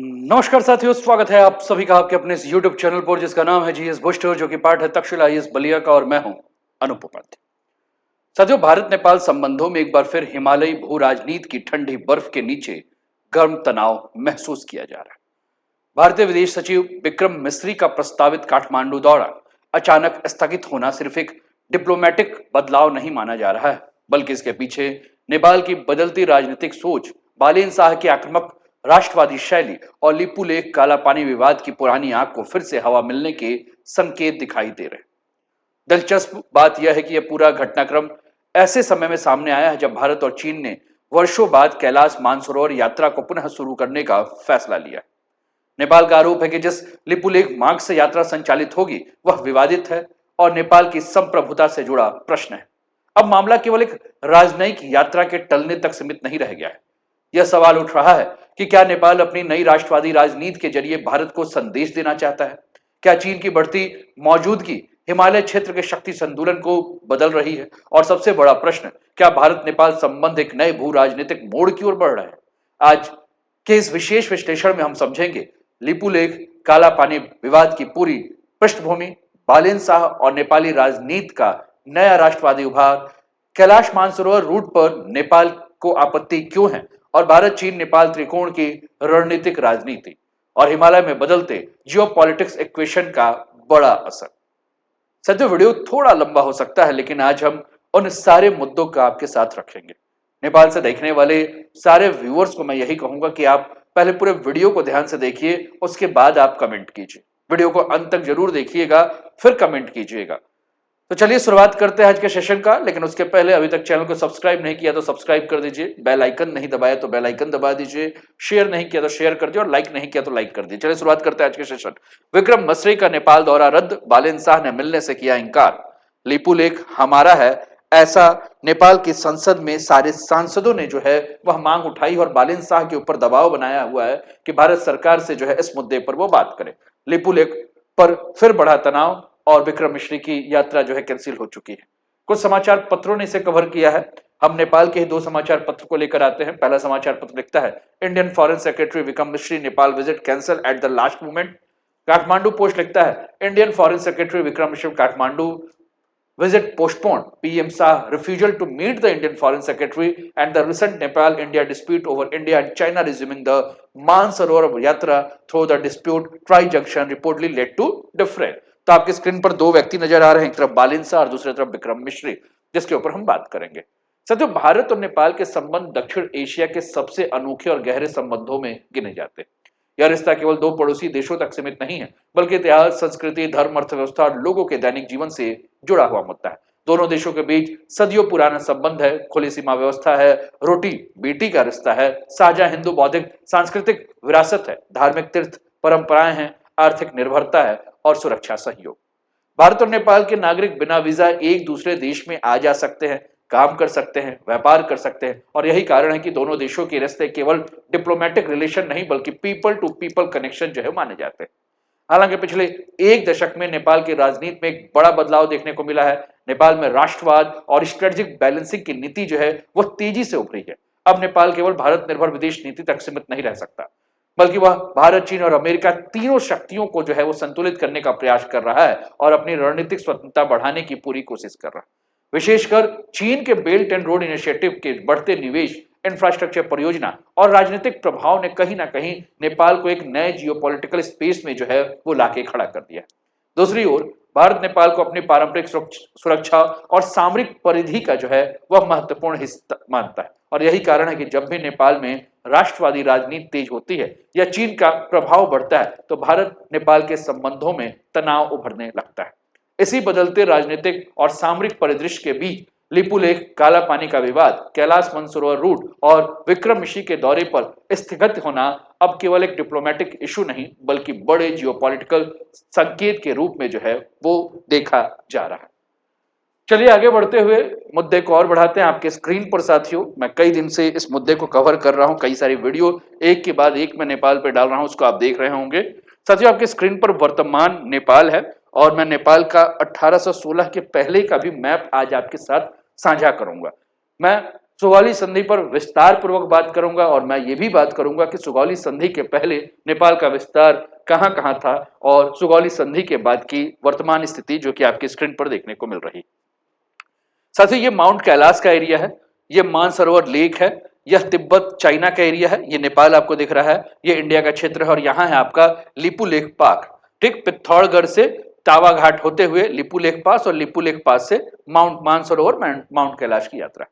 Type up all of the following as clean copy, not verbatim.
नमस्कार साथियों, स्वागत है आप सभी का आपके अपने इस YouTube चैनल पर जिसका नाम है जीएस बुस्टर, जो कि पार्ट है तक्षशिला आईएएस बलिया का, और मैं हूं अनुप उपाध्याय। साथियों, भारत नेपाल संबंधों में एक बार फिर हिमालयी भू राजनीति की ठंडी बर्फ के नीचे गर्म तनाव महसूस किया जा रहा है। भारतीय विदेश सचिव विक्रम मिस्री का प्रस्तावित काठमांडू दौरा अचानक स्थगित होना सिर्फ एक डिप्लोमेटिक बदलाव नहीं माना जा रहा है, बल्कि इसके पीछे नेपाल की बदलती राजनीतिक सोच, बालेन शाह की आक्रामक राष्ट्रवादी शैली और लिपू लेक काला पानी विवाद की पुरानी आग को फिर से हवा मिलने के संकेत दिखाई दे रहे हैं। दिलचस्प बात यह है कि यह पूरा घटनाक्रम ऐसे समय में सामने आया है जब भारत और चीन ने वर्षों बाद कैलाश मानसरोवर यात्रा को पुनः शुरू करने का फैसला लिया है। नेपाल का आरोप है कि जिस लिपुलेख मार्ग से यात्रा संचालित होगी वह विवादित है और नेपाल की संप्रभुता से जुड़ा प्रश्न है। अब मामला केवल एक राजनयिक यात्रा के टलने तक सीमित नहीं रह गया है। यह सवाल उठ रहा है कि क्या नेपाल अपनी नई राष्ट्रवादी राजनीति के जरिए भारत को संदेश देना चाहता है? क्या चीन की बढ़ती मौजूदगी हिमालय क्षेत्र के शक्ति संतुलन को बदल रही है? और सबसे बड़ा प्रश्न, क्या भारत नेपाल संबंध एक नए भू राजनीतिक मोड़ की ओर बढ़ रहा है? आज के इस विशेष विश्लेषण में हम समझेंगे लिपुलेख काला पानी विवाद की पूरी पृष्ठभूमि, बालेन शाह और नेपाली राजनीति का नया राष्ट्रवादी उभार, कैलाश मानसरोवर रूट पर नेपाल को आपत्ति क्यों है, और भारत चीन नेपाल त्रिकोण की रणनीतिक राजनीति और हिमालय में बदलते जियोपॉलिटिक्स इक्वेशन का बड़ा असर। साथियों, वीडियो थोड़ा लंबा हो सकता है, लेकिन आज हम उन सारे मुद्दों का आपके साथ रखेंगे। नेपाल से देखने वाले सारे व्यूअर्स को मैं यही कहूंगा कि आप पहले पूरे वीडियो को ध्यान से देखिए, उसके बाद आप कमेंट कीजिए। वीडियो को अंत तक जरूर देखिएगा, फिर कमेंट कीजिएगा। तो चलिए शुरुआत करते हैं आज के सेशन का, लेकिन उसके पहले अभी तक चैनल को सब्सक्राइब नहीं किया तो सब्सक्राइब कर दीजिए, बेल आइकन नहीं दबाया तो बेल आइकन दबा दीजिए, शेयर नहीं किया तो शेयर कर दीजिए और लाइक नहीं किया तो लाइक कर दीजिए। चलिए शुरुआत करते हैं आज के सेशन। विक्रम मिस्री का नेपाल दौरा रद्द, बालेन शाह ने मिलने से किया इंकार। लिपुलेख हमारा है, ऐसा नेपाल की संसद में सारे सांसदों ने जो है वह मांग उठाई और बालेन शाह के ऊपर दबाव बनाया हुआ है कि भारत सरकार से जो है इस मुद्दे पर वो बात करे। लिपुलेख पर फिर बढ़ा तनाव और विक्रम मिश्री की यात्रा जो है कैंसिल हो चुकी है। कुछ समाचार पत्रों ने इसे कवर किया है। हम नेपाल के ही दो समाचार पत्र को लेकर आते हैं। पहला समाचार पत्र लिखता है, इंडियन फॉरेन सेक्रेटरी विक्रम मिश्री Nepal visit cancel at the last moment. Kathmandu post लिखता है, इंडियन फॉरेन सेक्रेटरी विक्रम मिश्री Kathmandu visit postponed. PM Shah refusal to meet the Indian Foreign Secretary and the recent Nepal-India dispute over India and China resuming the Mansarovar Yatra through the dispute tri-junction reportedly led to different. तो आपकी screen पर दो व्यक्ति नजर आ रहे हैं, एक तरफ बालेन शाह और दूसरी तरफ विक्रम मिश्री, जिसके ऊपर हम बात करेंगे। साथियों, भारत और नेपाल के संबंध दक्षिण एशिया के सबसे अनोखे और गहरे संबंधों में गिने जाते हैं। यह रिश्ता केवल दो पड़ोसी देशों तक सीमित नहीं है, बल्कि इतिहास, संस्कृति, धर्म, अर्थव्यवस्था और लोगों के दैनिक जीवन से जुड़ा हुआ मुद्दा है। दोनों देशों के बीच सदियों पुराना संबंध है, खुली सीमा व्यवस्था है, रोटी बेटी का रिश्ता है, साझा हिंदू बौद्धिक सांस्कृतिक विरासत है, धार्मिक तीर्थ परंपराएं हैं, आर्थिक निर्भरता है और सुरक्षा सहयोग। भारत और नेपाल के नागरिक बिना वीजा एक दूसरे देश में आ जा सकते हैं, काम कर सकते हैं, व्यापार कर सकते हैं, और यही कारण है कि दोनों देशों के रिश्ते केवल डिप्लोमेटिक रिलेशन नहीं बल्कि पीपल टू पीपल कनेक्शन जो है माने जाते हैं। हालांकि पिछले एक दशक में नेपाल की राजनीति में एक बड़ा बदलाव देखने को मिला है। नेपाल में राष्ट्रवाद और स्ट्रेटेजिक बैलेंसिंग की नीति जो है वह तेजी से उभरी है। अब नेपाल केवल भारत निर्भर विदेश नीति तक सीमित नहीं रह सकता, बल्कि वह भारत, चीन और अमेरिका तीनों शक्तियों को जो है वो संतुलित करने का प्रयास कर रहा है और अपनी रणनीतिक स्वतंत्रता बढ़ाने की पूरी कोशिश कर रहा है। विशेषकर चीन के बेल्ट एंड रोड इनिशिएटिव के बढ़ते निवेश, इंफ्रास्ट्रक्चर परियोजना और राजनीतिक प्रभाव ने कहीं ना कहीं नेपाल को एक नए जियोपॉलिटिकल स्पेस में जो है वो लाके खड़ा कर दिया। दूसरी ओर भारत नेपाल को अपनी पारंपरिक सुरक्षा और सामरिक परिधि का जो है वह महत्वपूर्ण हिस्सा मानता है, और यही कारण है कि जब भी नेपाल में राष्ट्रवादी राजनीति तेज होती है या चीन का प्रभाव बढ़ता है तो भारत नेपाल के संबंधों में तनाव उभरने लगता है। इसी बदलते राजनीतिक और सामरिक परिदृश्य के बीच लिपुलेख काला पानी का विवाद, कैलाश मानसरोवर रूट और विक्रम मिश्री के दौरे पर स्थगित होना अब केवल एक डिप्लोमेटिक इशू नहीं बल्कि बड़े जियोपॉलिटिकल संकेत के रूप में जो है वो देखा जा रहा है। चलिए आगे बढ़ते हुए मुद्दे को और बढ़ाते हैं। आपके स्क्रीन पर साथियों, मैं कई दिन से इस मुद्दे को कवर कर रहा हूं, कई सारी वीडियो एक के बाद एक मैं नेपाल पे डाल रहा हूं, उसको आप देख रहे होंगे। साथियों, आपके स्क्रीन पर वर्तमान नेपाल है और मैं नेपाल का 1816 के पहले का भी मैप आज आपके साथ साझा करूंगा। मैं सुगौली संधि पर विस्तार पूर्वक बात करूंगा और मैं ये भी बात करूंगा कि सुगौली संधि के पहले नेपाल का विस्तार कहां कहां था और सुगौली संधि के बाद की वर्तमान स्थिति जो कि आपकी स्क्रीन पर देखने को मिल रही। साथियों, ये माउंट कैलाश का एरिया है, ये मानसरोवर लेक है, यह तिब्बत चाइना का एरिया है, ये नेपाल आपको दिख रहा है, ये इंडिया का क्षेत्र है और यहाँ है आपका लिपू लेक पार्क। ठीक, पिथौरागढ़ से तावा घाट होते हुए लिपू लेक पास और लिपू लेक पास से माउंट मानसरोवर माउंट कैलाश की यात्रा।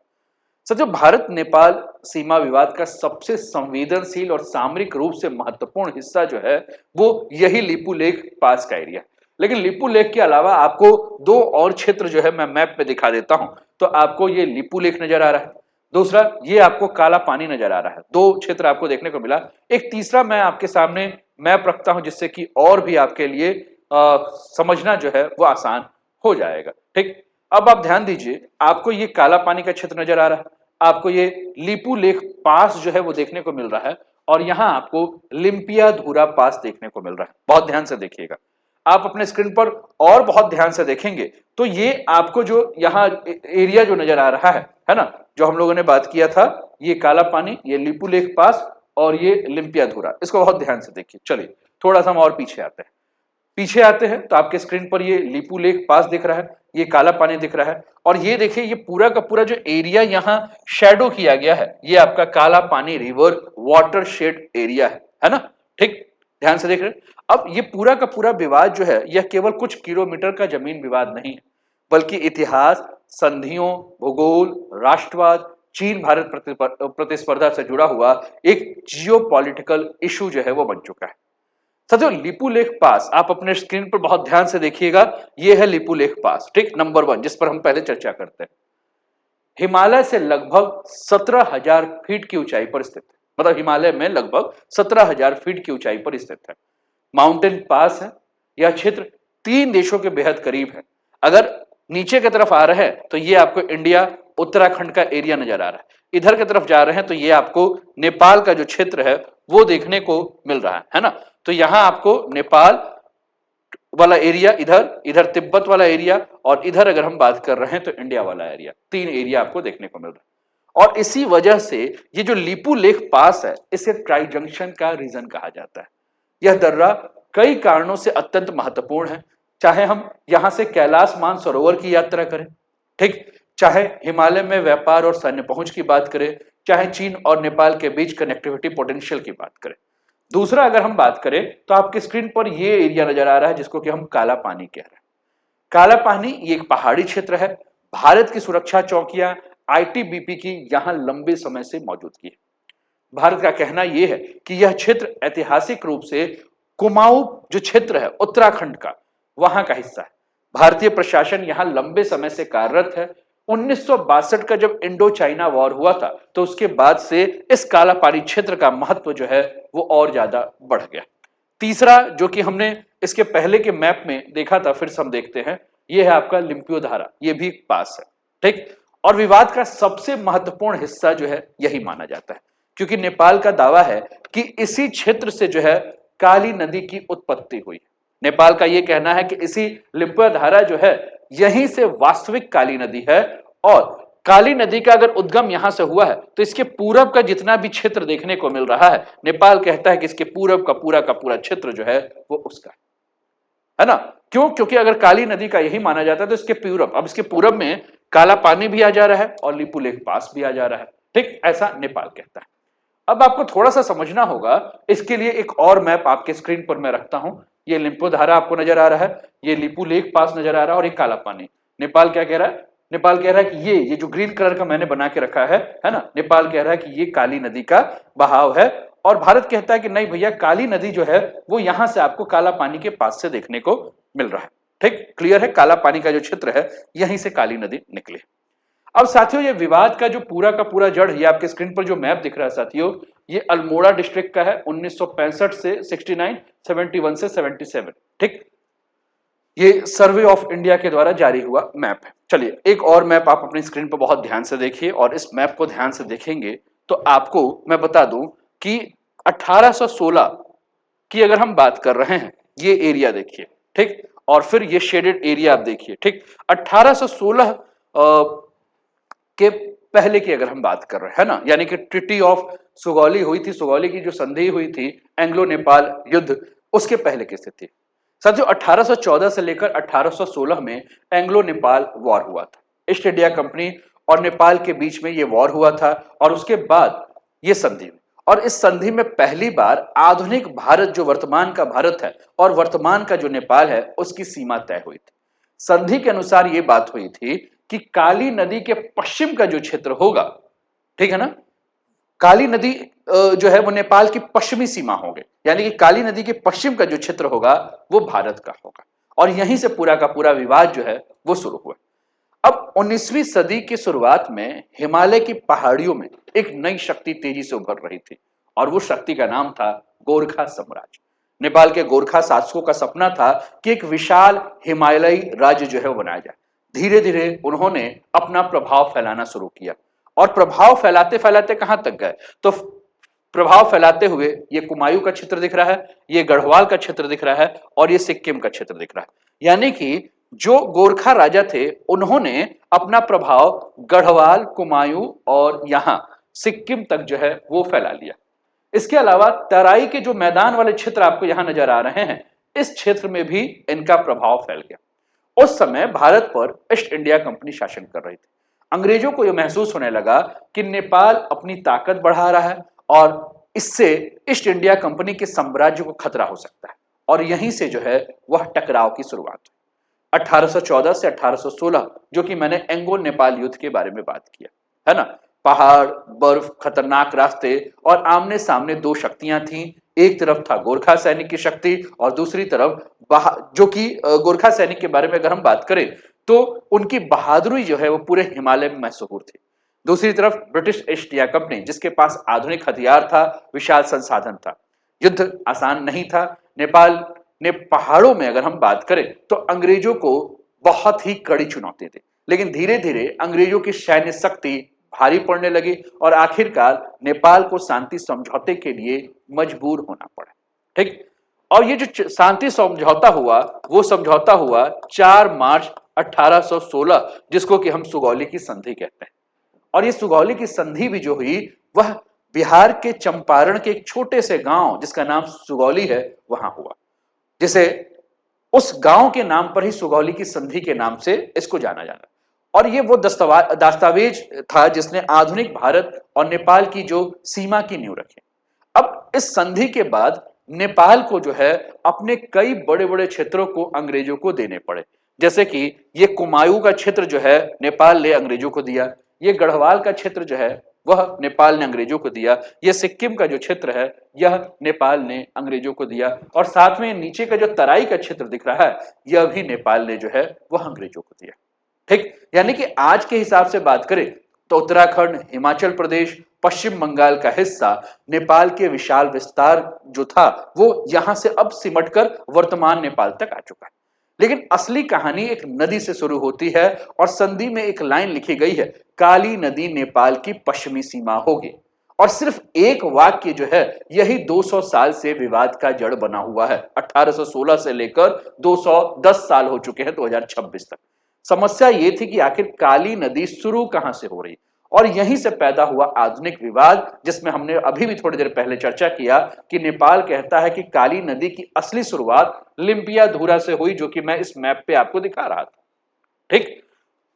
साथियों, भारत नेपाल सीमा विवाद का सबसे संवेदनशील और सामरिक रूप से महत्वपूर्ण हिस्सा जो है वो यही लिपू लेक पास का एरिया है। लेकिन लिपू लेक के अलावा आपको दो और क्षेत्र जो है मैं मैप पे दिखा देता हूं। तो आपको ये लिपू लेक नजर आ रहा है, दूसरा ये आपको काला पानी नजर आ रहा है। दो क्षेत्र आपको देखने को मिला। एक तीसरा मैं आपके सामने मैप रखता हूं जिससे कि और भी आपके लिए समझना जो है वो आसान हो जाएगा। ठीक, अब आप ध्यान दीजिए, आपको ये काला पानी का क्षेत्र नजर आ रहा है, आपको ये लिपू लेक पास जो है वो देखने को मिल रहा है और यहां आपको लिम्पिया धूरा पास देखने को मिल रहा है। बहुत ध्यान से देखिएगा, आप अपने स्क्रीन पर और बहुत ध्यान से देखेंगे तो ये आपको जो यहाँ एरिया जो नजर आ रहा है ना, जो हम लोगों ने बात किया था, ये काला पानी, ये लिपू लेक पास और ये लिम्पिया धूरा, इसको बहुत ध्यान से देखिए। चलिए थोड़ा सा हम और पीछे आते हैं तो आपके स्क्रीन पर ये लिपू लेक पास दिख रहा है, ये काला पानी दिख रहा है और ये देखिए ये पूरा का पूरा जो एरिया यहाँ शेडो किया गया है ये आपका काला पानी रिवर वाटर शेड एरिया है ना। ठीक, ध्यान से देख रहे हैं। अब ये पूरा का पूरा विवाद जो है यह केवल कुछ किलोमीटर का जमीन विवाद नहीं है, बल्कि इतिहास, संधियों, भूगोल, राष्ट्रवाद, चीन भारत प्रतिस्पर्धा से जुड़ा हुआ एक जियोपॉलिटिकल इशू जो है वो बन चुका है। साथियों, लिपू लेक पास आप अपने स्क्रीन पर बहुत ध्यान से देखिएगा, ये है लिपू लेक पास। ठीक, नंबर 1 जिस पर हम पहले चर्चा करते हैं, हिमालय से लगभग 17,000 फीट की ऊंचाई पर स्थित है। मतलब हिमालय में लगभग 17,000 फीट की ऊंचाई पर स्थित है, माउंटेन पास है। यह क्षेत्र 3 देशों के बेहद करीब है। अगर नीचे की तरफ आ रहे हैं तो ये आपको इंडिया उत्तराखंड का एरिया नजर आ रहा है, इधर की तरफ जा रहे हैं तो ये आपको नेपाल का जो क्षेत्र है वो देखने को मिल रहा है ना। तो यहां आपको नेपाल वाला एरिया, इधर इधर तिब्बत वाला एरिया और इधर अगर हम बात कर रहे हैं तो इंडिया वाला एरिया, 3 एरिया आपको देखने को मिल रहा है। और इसी वजह से ये जो लिपू लेक पास है इसे ट्राई जंक्शन का रीजन कहा जाता है। यह दर्रा कई कारणों से अत्यंत महत्वपूर्ण है, चाहे हम यहां से कैलाश मानसरोवर की यात्रा करें, ठीक, चाहे हिमालय में व्यापार और सैन्य पहुंच की बात करें, चाहे चीन और नेपाल के बीच कनेक्टिविटी पोटेंशियल की बात करें। दूसरा अगर हम बात करें तो आपके स्क्रीन पर ये एरिया नजर आ रहा है जिसको कि हम काला पानी कह रहे हैं। काला पानी ये एक पहाड़ी क्षेत्र है। भारत की सुरक्षा चौकियां आईटीबीपी की यहां लंबे समय से मौजूदगी है। भारत का कहना यह है कि यह क्षेत्र ऐतिहासिक रूप से कुमाऊं जो क्षेत्र है उत्तराखंड का, वहां का हिस्सा है। भारतीय प्रशासन यहां लंबे समय से कार्यरत है। 1962 का जब इंडो चाइना वॉर हुआ था तो उसके बाद से इस काला पानी क्षेत्र का महत्व जो है वो और ज्यादा बढ़ गया। तीसरा जो कि हमने इसके पहले के मैप में देखा था, फिर से हम देखते हैं, ये है आपका लिम्पियो धारा, ये भी पास है। ठीक, और विवाद का सबसे महत्वपूर्ण हिस्सा जो है यही माना जाता है, क्योंकि नेपाल का दावा है कि इसी क्षेत्र से जो है काली नदी की उत्पत्ति हुई। नेपाल का यह कहना है कि इसी लिम्पियो धारा जो है यहीं से वास्तविक काली नदी है और काली नदी का अगर उद्गम यहां से हुआ है तो इसके पूरब का जितना भी क्षेत्र देखने को मिल रहा है, नेपाल कहता है कि इसके पूरब का पूरा क्षेत्र जो है वो उसका है ना। क्यों? क्योंकि अगर काली नदी का यही माना जाता है तो इसके पूरब, अब इसके पूरब में काला पानी भी आ जा रहा है और लिपू लेक पास भी आ जा रहा है। ठीक, ऐसा नेपाल कहता है। अब आपको थोड़ा सा समझना होगा, इसके लिए एक और मैप आपके स्क्रीन पर मैं रखता हूं। ये लिम्पो धारा आपको नजर आ रहा है, ये लिपू लेक पास नजर आ रहा है और ये काला पानी। नेपाल क्या कह रहा है? नेपाल कह रहा है कि ये जो ग्रीन कलर का मैंने बना के रखा है ना, नेपाल कह रहा है कि ये काली नदी का बहाव है और भारत कहता है कि नहीं भैया, काली नदी जो है वो यहां से आपको काला पानी के पास से देखने को मिल रहा है। ठीक, क्लियर है? काला पानी का जो क्षेत्र है यहीं से काली नदी निकली। अब साथियों, ये विवाद का जो पूरा का पूरा जड़, ये आपके स्क्रीन पर जो मैप दिख रहा है साथियों, ये अल्मोड़ा डिस्ट्रिक्ट का है। 1965 से 69, 71 से 77। ठीक, ये सर्वे ऑफ इंडिया के द्वारा जारी हुआ मैप है। चलिए एक और मैप आप अपनी स्क्रीन पर बहुत ध्यान से देखिए और इस मैप को ध्यान से देखेंगे तो आपको मैं बता दूं कि 1816 की अगर हम बात कर रहे हैं, ये एरिया देखिए। ठीक, और फिर ये शेडेड एरिया आप देखिए। ठीक, 1816 के पहले की अगर हम बात कर रहे हैं, है ना, यानी कि ट्रिटी ऑफ सुगौली हुई थी, सुगौली की जो संधि हुई थी, एंग्लो नेपाल युद्ध, उसके पहले की स्थिति। साथियों 1814 से लेकर 1816 में एंग्लो नेपाल वॉर हुआ था। ईस्ट इंडिया कंपनी और नेपाल के बीच में यह वॉर हुआ था और उसके बाद यह संधि हुई। और इस संधि में पहली बार आधुनिक भारत, जो वर्तमान का भारत है और वर्तमान का जो नेपाल है, उसकी सीमा तय हुई थी। संधि के अनुसार यह बात हुई थी कि काली नदी के पश्चिम का जो क्षेत्र होगा, ठीक है ना, काली नदी जो है वो नेपाल की पश्चिमी सीमा होगी, यानी कि काली नदी के पश्चिम का जो क्षेत्र होगा वो भारत का होगा। और यहीं से पूरा का पूरा विवाद जो है वो शुरू हुआ। अब 19वीं सदी की शुरुआत में हिमालय की पहाड़ियों में एक नई शक्ति तेजी से उभर रही थी और वो शक्ति का नाम था गोरखा साम्राज्य। नेपाल के गोरखा शासकों का सपना था कि एक विशाल हिमालयी राज्य जो है वो बनाया जाए। धीरे धीरे उन्होंने अपना प्रभाव फैलाना शुरू किया और प्रभाव फैलाते फैलाते कहां तक गए, तो प्रभाव फैलाते हुए ये कुमायूं का क्षेत्र दिख रहा है, ये गढ़वाल का क्षेत्र दिख रहा है और ये सिक्किम का क्षेत्र दिख रहा है। यानी कि जो गोरखा राजा थे उन्होंने अपना प्रभाव गढ़वाल, कुमायूं और यहां सिक्किम तक जो है वो फैला लिया। इसके अलावा तराई के जो मैदान वाले क्षेत्र आपको यहां नजर आ रहे हैं, इस क्षेत्र में भी इनका प्रभाव फैल गया। उस समय भारत पर ईस्ट इंडिया कंपनी शासन कर रही थी। अंग्रेजों को यह महसूस होने लगा कि नेपाल अपनी ताकत बढ़ा रहा है और इससे ईस्ट इंडिया कंपनी के साम्राज्य को खतरा हो सकता है और यहीं से जो है वह टकराव की शुरुआत हुई। 1814 से 1816, जो कि मैंने एंगो नेपाल युद्ध के बारे में बात किया, है ना, पहाड़, बर्फ, खतरनाक रास्ते और आमने सामने दो शक्तियां थीं। एक तरफ था गोरखा सैनिक की शक्ति और दूसरी तरफ जो कि गोरखा सैनिक के बारे में अगर हम बात करें तो उनकी बहादुरी जो है वो पूरे हिमालय में मशहूर थी। दूसरी तरफ ब्रिटिश ईस्ट इंडिया कंपनी, जिसके पास आधुनिक हथियार था, विशाल संसाधन था। युद्ध आसान नहीं था। नेपाल ने पहाड़ों में अगर हम बात करें तो अंग्रेजों को बहुत ही कड़ी चुनौती दी, लेकिन धीरे धीरे अंग्रेजों की सैन्य शक्ति भारी पड़ने लगी और आखिरकार नेपाल को शांति समझौते के लिए मजबूर होना पड़ा। ठीक, और ये जो शांति समझौता हुआ वो समझौता हुआ 4 मार्च 1816, जिसको कि हम सुगौली की संधि कहते हैं। और ये सुगौली की संधि भी जो हुई वह बिहार के चंपारण के एक छोटे से गांव जिसका नाम सुगौली है वहां हुआ, जिसे उस गांव के नाम पर ही सुगौली की संधि के नाम से इसको जाना जाता। और ये वो दस्तावेज था जिसने आधुनिक भारत और नेपाल की जो सीमा की नींव रखी। अब इस संधि के बाद नेपाल को जो है अपने कई बड़े बड़े क्षेत्रों को अंग्रेजों को देने पड़े, जैसे कि ये कुमायूं का क्षेत्र जो है नेपाल ने अंग्रेजों को दिया, ये गढ़वाल का क्षेत्र जो है वह नेपाल ने अंग्रेजों को दिया, यह सिक्किम का जो क्षेत्र है यह नेपाल ने अंग्रेजों को दिया और साथ में नीचे का जो तराई का क्षेत्र दिख रहा है यह भी नेपाल ने जो है वह अंग्रेजों को दिया। ठीक, यानी कि आज के हिसाब से बात करें तो उत्तराखंड, हिमाचल प्रदेश, पश्चिम बंगाल का हिस्सा नेपाल के विशाल विस्तार जो था वो यहां से अब सिमटकर वर्तमान नेपाल तक आ चुका है। लेकिन असली कहानी एक नदी से शुरू होती है और संधि में एक लाइन लिखी गई है, काली नदी नेपाल की पश्चिमी सीमा होगी। और सिर्फ एक वाक्य जो है यही 200 साल से विवाद का जड़ बना हुआ है। 1816 से लेकर 210 साल हो चुके हैं 2026 तक। समस्या ये थी कि आखिर काली नदी शुरू कहां से हो रही, और यहीं से पैदा हुआ आधुनिक विवाद, जिसमें हमने अभी भी थोड़ी देर पहले चर्चा किया कि नेपाल कहता है कि काली नदी की असली शुरुआत लिम्पियाधुरा से हुई, जो कि मैं इस मैप पे आपको दिखा रहा था। ठीक,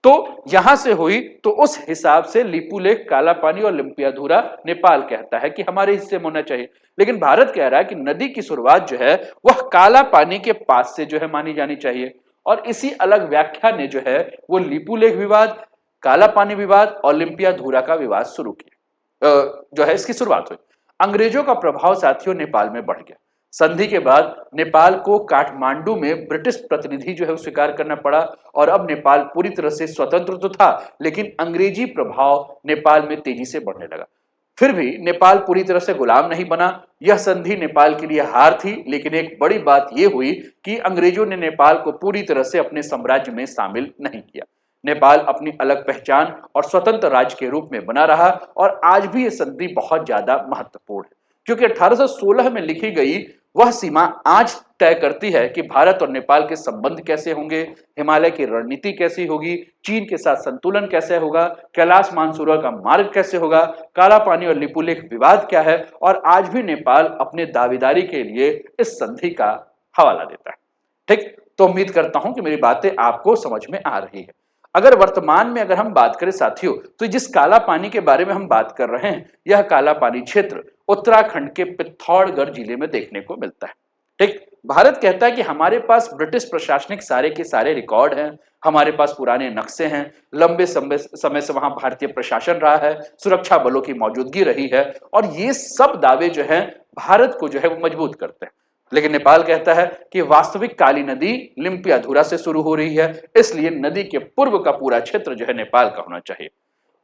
तो यहां से हुई, तो उस हिसाब से लिपुलेख, काला पानी और लिम्पियाधुरा नेपाल कहता है कि हमारे हिस्से में होना चाहिए। लेकिन भारत कह रहा है कि नदी की शुरुआत जो है वह काला पानी के पास से जो है मानी जानी चाहिए। और इसी अलग व्याख्या ने जो है वो लिपुलेख विवाद, काला पानी विवाद और लिम्पियाधुरा का विवाद शुरू किया, जो है इसकी शुरुआत हुई। अंग्रेजों का प्रभाव साथियों नेपाल में बढ़ गया। संधि के बाद नेपाल को काठमांडू में ब्रिटिश प्रतिनिधि जो है वो स्वीकार करना पड़ा और अब नेपाल पूरी तरह से स्वतंत्र तो था, लेकिन अंग्रेजी प्रभाव नेपाल में तेजी से बढ़ने लगा। फिर भी नेपाल पूरी तरह से गुलाम नहीं बना। यह संधि नेपाल के लिए हार थी, लेकिन एक बड़ी बात यह हुई कि अंग्रेजों ने नेपाल को पूरी तरह से अपने साम्राज्य में शामिल नहीं किया। नेपाल अपनी अलग पहचान और स्वतंत्र राज्य के रूप में बना रहा और आज भी यह संधि बहुत ज्यादा महत्वपूर्ण है, क्योंकि 1816 में लिखी गई वह सीमा आज तय करती है कि भारत और नेपाल के संबंध कैसे होंगे, हिमालय की रणनीति कैसी होगी, चीन के साथ संतुलन कैसे होगा, कैलाश मानसरोवर का मार्ग कैसे होगा, काला पानी और लिपुलेख विवाद क्या है, और आज भी नेपाल अपने दावेदारी के लिए इस संधि का हवाला देता है। ठीक, तो उम्मीद करता हूं कि मेरी बातें आपको समझ में आ रही है। अगर वर्तमान में अगर हम बात करें साथियों, तो जिस काला पानी के बारे में हम बात कर रहे हैं, यह काला पानी क्षेत्र उत्तराखंड के पिथौरागढ़ जिले में देखने को मिलता है। ठीक, भारत कहता है कि हमारे पास ब्रिटिश प्रशासनिक सारे के सारे रिकॉर्ड हैं, हमारे पास पुराने नक्शे हैं, लंबे समय से वहां भारतीय प्रशासन रहा है, सुरक्षा बलों की मौजूदगी रही है, और ये सब दावे जो हैं भारत को जो है वो मजबूत करते हैं। लेकिन नेपाल कहता है कि वास्तविक काली नदी लिम्पियाधुरा से शुरू हो रही है, इसलिए नदी के पूर्व का पूरा क्षेत्र जो है नेपाल का होना चाहिए।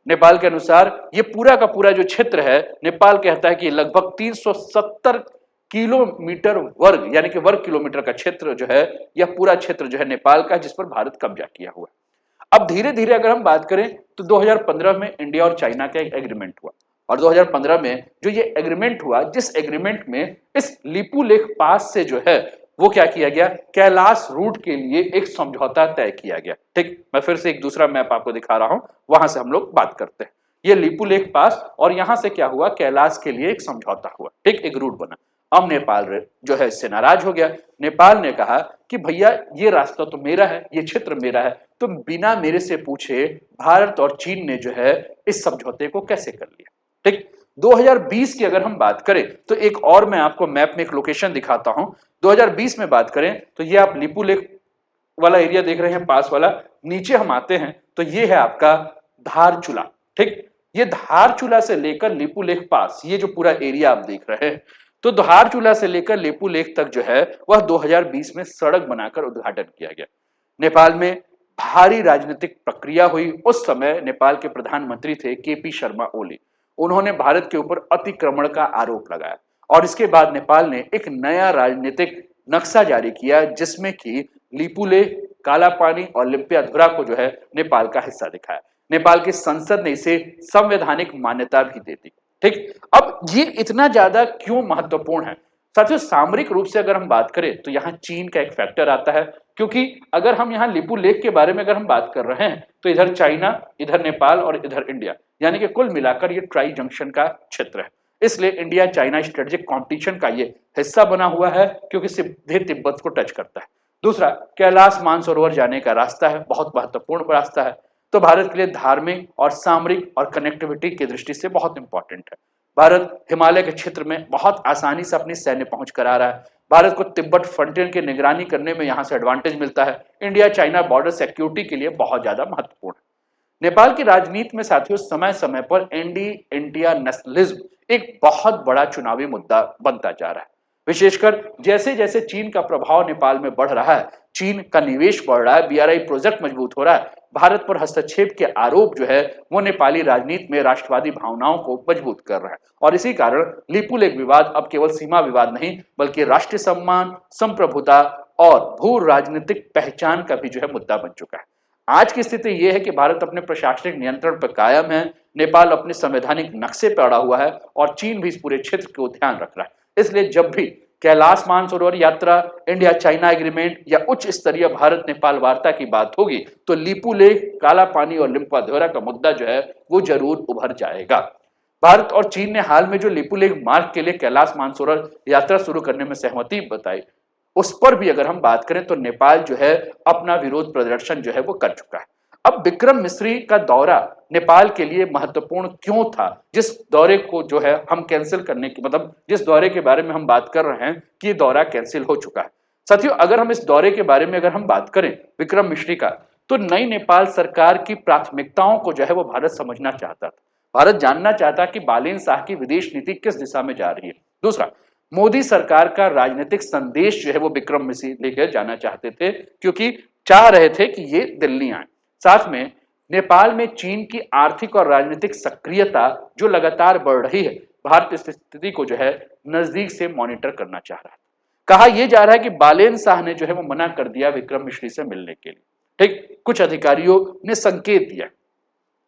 नेपाल के अनुसार ये पूरा का पूरा जो क्षेत्र है, नेपाल कहता है कि लगभग 370 किलोमीटर वर्ग यानी कि वर्ग किलोमीटर का क्षेत्र जो है, यह पूरा क्षेत्र जो है नेपाल का, जिस पर भारत कब्जा किया हुआ है। अब धीरे धीरे अगर हम बात करें तो 2015 में इंडिया और चाइना का एक एग्रीमेंट हुआ, और 2015 में जो ये एग्रीमेंट हुआ, जिस एग्रीमेंट में इस लिपुलेख पास से जो है वो क्या किया गया, कैलाश रूट के लिए एक समझौता तय किया गया। ठीक, मैं फिर से एक दूसरा मैप आपको दिखा रहा हूं, वहां से हम लोग बात करते हैं। ये लिपुलेख पास, और यहां से क्या हुआ, कैलाश के लिए एक समझौता हुआ। ठीक, एक रूट बना। अब नेपाल जो है इससे नाराज हो गया। नेपाल ने कहा कि भैया ये रास्ता तो मेरा है, ये क्षेत्र मेरा है, तुम बिना मेरे से पूछे भारत और चीन ने जो है इस समझौते को कैसे कर लिया। ठीक, 2020 की अगर हम बात करें तो एक और मैं आपको मैप में एक लोकेशन दिखाता हूं। 2020 में बात करें तो ये आप लिपुलेख वाला एरिया देख रहे हैं, पास वाला। नीचे हम आते हैं तो ये है आपका धारचूला। ठीक, ये धारचूला से लेकर लिपुलेख पास, ये जो पूरा एरिया आप देख रहे हैं, तो धारचूला से लेकर लिपुलेख तक जो है वह 2020 में सड़क बनाकर उद्घाटन किया गया। नेपाल में भारी राजनीतिक प्रक्रिया हुई। उस समय नेपाल के प्रधानमंत्री थे केपी शर्मा ओली। उन्होंने भारत के ऊपर अतिक्रमण का आरोप लगाया, और इसके बाद नेपाल ने एक नया राजनीतिक नक्शा जारी किया, जिसमें कि लिपुलेख, काला पानी और लिम्पियाधुरा को जो है नेपाल का हिस्सा दिखाया। नेपाल की संसद ने इसे संवैधानिक मान्यता भी दे दी। ठीक, अब ये इतना ज्यादा क्यों महत्वपूर्ण है साथियों? सामरिक रूप से अगर हम बात करें तो यहाँ चीन का एक फैक्टर आता है, क्योंकि अगर हम यहाँ लिपुलेख के बारे में अगर हम बात कर रहे हैं तो इधर चाइना, इधर नेपाल और इधर इंडिया, यानी कि कुल मिलाकर ये ट्राई जंक्शन का क्षेत्र है। इसलिए इंडिया चाइना स्ट्रेटेजिक कंपटीशन का ये हिस्सा बना हुआ है, क्योंकि सीधे तिब्बत को टच करता है। दूसरा, कैलाश मानसरोवर जाने का रास्ता है, बहुत महत्वपूर्ण रास्ता है, तो भारत के लिए धार्मिक और सामरिक और कनेक्टिविटी की दृष्टि से बहुत इंपॉर्टेंट है। भारत हिमालय के क्षेत्र में बहुत आसानी से अपनी सैन्य पहुंच करा रहा है। भारत को तिब्बत फ्रंटियर की निगरानी करने में यहां से एडवांटेज मिलता है। इंडिया चाइना बॉर्डर सिक्योरिटी के लिए बहुत ज्यादा महत्वपूर्ण है। नेपाल की राजनीति में साथियों समय समय पर एंटी इंडिया नेशनलिज्म एक बहुत बड़ा चुनावी मुद्दा बनता जा रहा है। विशेषकर जैसे जैसे चीन का प्रभाव नेपाल में बढ़ रहा है, चीन का निवेश बढ़ रहा है, बीआरआई प्रोजेक्ट मजबूत हो रहा है, भारत पर हस्तक्षेप के आरोप जो है वो नेपाली राजनीति में राष्ट्रवादी भावनाओं को मजबूत कर रहा है। और इसी कारण लिपुलेख विवाद अब केवल सीमा विवाद नहीं, बल्कि राष्ट्रीय सम्मान, संप्रभुता और भू राजनीतिक पहचान का भी जो है मुद्दा बन चुका है। आज की स्थिति यह है कि भारत अपने प्रशासनिक नियंत्रण पर कायम है, नेपाल अपने संवैधानिक नक्शे पर अड़ा हुआ है, और चीन भी इस पूरे क्षेत्र को ध्यान रख रहा है। इसलिए जब भी कैलाश मानसरोवर यात्रा, इंडिया चाइना एग्रीमेंट या उच्च स्तरीय भारत नेपाल वार्ता की बात होगी, तो लिपुलेख, काला पानी और लिम्पियाधुरा का मुद्दा जो है वो जरूर उभर जाएगा। भारत और चीन ने हाल में जो लिपुलेख मार्ग के लिए कैलाश मानसरोवर यात्रा शुरू करने में सहमति बताई, उस पर भी अगर हम बात करें तो नेपाल जो है अपना विरोध प्रदर्शन जो है वो कर चुका है। अब विक्रम मिश्री का दौरा नेपाल के लिए महत्वपूर्ण क्यों था, जिस दौरे को जो है हम कैंसिल करने की, मतलब जिस दौरे के बारे में हम बात कर रहे हैं कि दौरा कैंसिल हो चुका है। साथियों, अगर हम इस दौरे के बारे में अगर हम बात करें विक्रम मिश्री का, तो नई नेपाल सरकार की प्राथमिकताओं को जो है वो भारत समझना चाहता था। भारत जानना चाहता कि बालेन शाह की विदेश नीति किस दिशा में जा रही है। दूसरा, मोदी सरकार का राजनीतिक संदेश जो है वो विक्रम मिश्री लेकर जाना चाहते थे, क्योंकि चाह रहे थे कि ये दिल्ली आए। साथ में नेपाल में चीन की आर्थिक और राजनीतिक सक्रियता जो लगातार बढ़ रही है, भारत इस स्थिति को जो है नजदीक से मॉनिटर करना चाह रहा है। कहा यह जा रहा है कि बालेन शाह ने जो है वो मना कर दिया विक्रम मिश्री से मिलने के लिए। ठीक, कुछ अधिकारियों ने संकेत दिया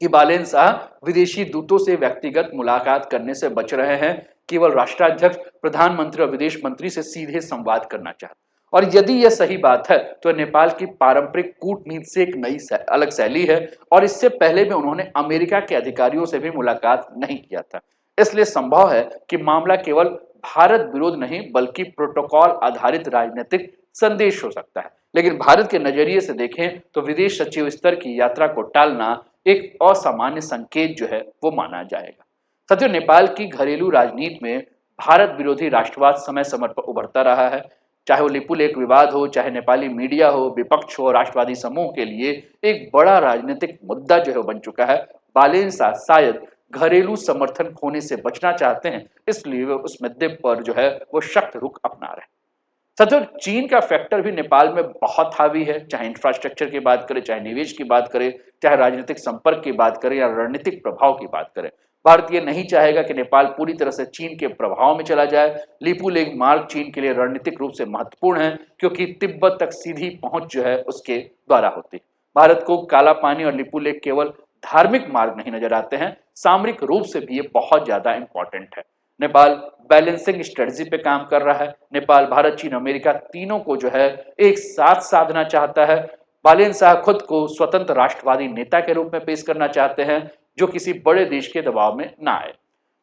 कि बालेन शाह विदेशी दूतों से व्यक्तिगत मुलाकात करने से बच रहे हैं, केवल राष्ट्राध्यक्ष, प्रधानमंत्री और विदेश मंत्री से सीधे संवाद करना चाहते। और यदि यह सही बात है तो नेपाल की पारंपरिक कूटनीति से एक नई अलग शैली है और इससे पहले भी उन्होंने अमेरिका के अधिकारियों से भी मुलाकात नहीं किया था। इसलिए संभव है कि मामला केवल भारत विरोध नहीं बल्कि प्रोटोकॉल आधारित राजनीतिक संदेश हो सकता है। लेकिन भारत के नजरिए से देखें तो विदेश सचिव स्तर की यात्रा को टालना एक असामान्य संकेत जो है वो माना जाएगा। साथियों, नेपाल की घरेलू राजनीति में भारत विरोधी राष्ट्रवाद समय समय पर उभरता रहा है। चाहे वो लिपुलेख विवाद हो, चाहे नेपाली मीडिया हो, विपक्ष हो, राष्ट्रवादी समूह के लिए एक बड़ा राजनीतिक मुद्दा जो है वो बन चुका है। बालेन शायद घरेलू समर्थन खोने से बचना चाहते हैं, इसलिए वे उस मुद्दे पर जो है वो सख्त रुख अपना रहे हैं। साथियों, चीन का फैक्टर भी नेपाल में बहुत हावी है। चाहे इंफ्रास्ट्रक्चर की बात करें, चाहे निवेश की बात करें, चाहे राजनीतिक संपर्क की बात करें या रणनीतिक प्रभाव की बात करें, भारत ये नहीं चाहेगा कि नेपाल पूरी तरह से चीन के प्रभाव में चला जाए। लिपुलेख मार्ग चीन के लिए रणनीतिक रूप से महत्वपूर्ण है क्योंकि तिब्बत तक सीधी पहुंच जो है उसके द्वारा होती है। भारत को काला पानी और लिपुलेख केवल धार्मिक मार्ग नहीं नजर आते हैं, सामरिक रूप से भी ये बहुत ज्यादा इंपॉर्टेंट है। नेपाल बैलेंसिंग स्ट्रेटजी पे काम कर रहा है। नेपाल, भारत, चीन, अमेरिका तीनों को जो है एक साथ साधना चाहता है। बालेन शाह खुद को स्वतंत्र राष्ट्रवादी नेता के रूप में पेश करना चाहते हैं जो किसी बड़े देश के दबाव में ना आए।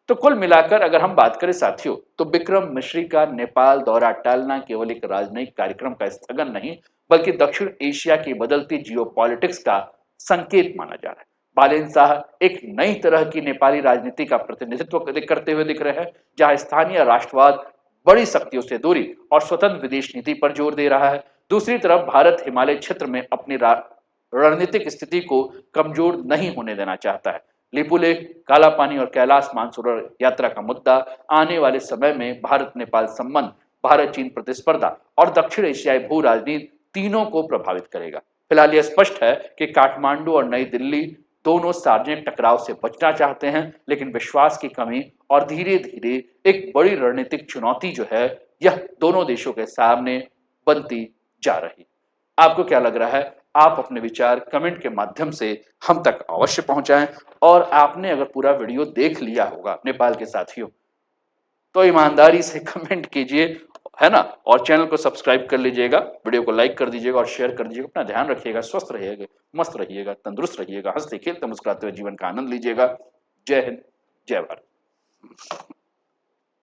तो कुल मिलाकर अगर हम बात करें साथियों, तो विक्रम मिश्री का नेपाल दौरा टालना केवल एक राजनयिक कार्यक्रम का स्थगन नहीं बल्कि दक्षिण एशिया की बदलती जियोपॉलिटिक्स का संकेत माना जा रहा है। बालेन शाह एक नई तरह की नेपाली राजनीति का प्रतिनिधित्व करते हुए दिख रहे हैं, जहां स्थानीय राष्ट्रवाद, बड़ी शक्तियों से दूरी और स्वतंत्र विदेश नीति पर जोर दे रहा है। दूसरी तरफ भारत हिमालय क्षेत्र में अपनी रणनीतिक स्थिति को कमजोर नहीं होने देना चाहता है। लिपुलेख, काला पानी और कैलाश मानसरोवर यात्रा का मुद्दा आने वाले समय में भारत नेपाल संबंध, भारत चीन प्रतिस्पर्धा और दक्षिण एशियाई भू राजनीति तीनों को प्रभावित करेगा। फिलहाल यह स्पष्ट है कि काठमांडू और नई दिल्ली दोनों सार्वजनिक टकराव से बचना चाहते हैं, लेकिन विश्वास की कमी और धीरे धीरे एक बड़ी रणनीतिक चुनौती जो है यह दोनों देशों के सामने बनती जा रही। आपको क्या लग रहा है? आप अपने विचार कमेंट के माध्यम से हम तक अवश्य पहुंचाएं। और आपने अगर पूरा वीडियो देख लिया होगा नेपाल के साथियों, तो ईमानदारी से कमेंट कीजिए, है ना, और चैनल को सब्सक्राइब कर लीजिएगा, वीडियो को लाइक कर दीजिएगा और शेयर कर दीजिएगा। अपना ध्यान रखिएगा, स्वस्थ रहिएगा, मस्त रहिएगा, तंदुरुस्त रहिएगा, हंसते खेलते मुस्कुराते हुए जीवन का आनंद लीजिएगा। जय हिंद, जय भारत।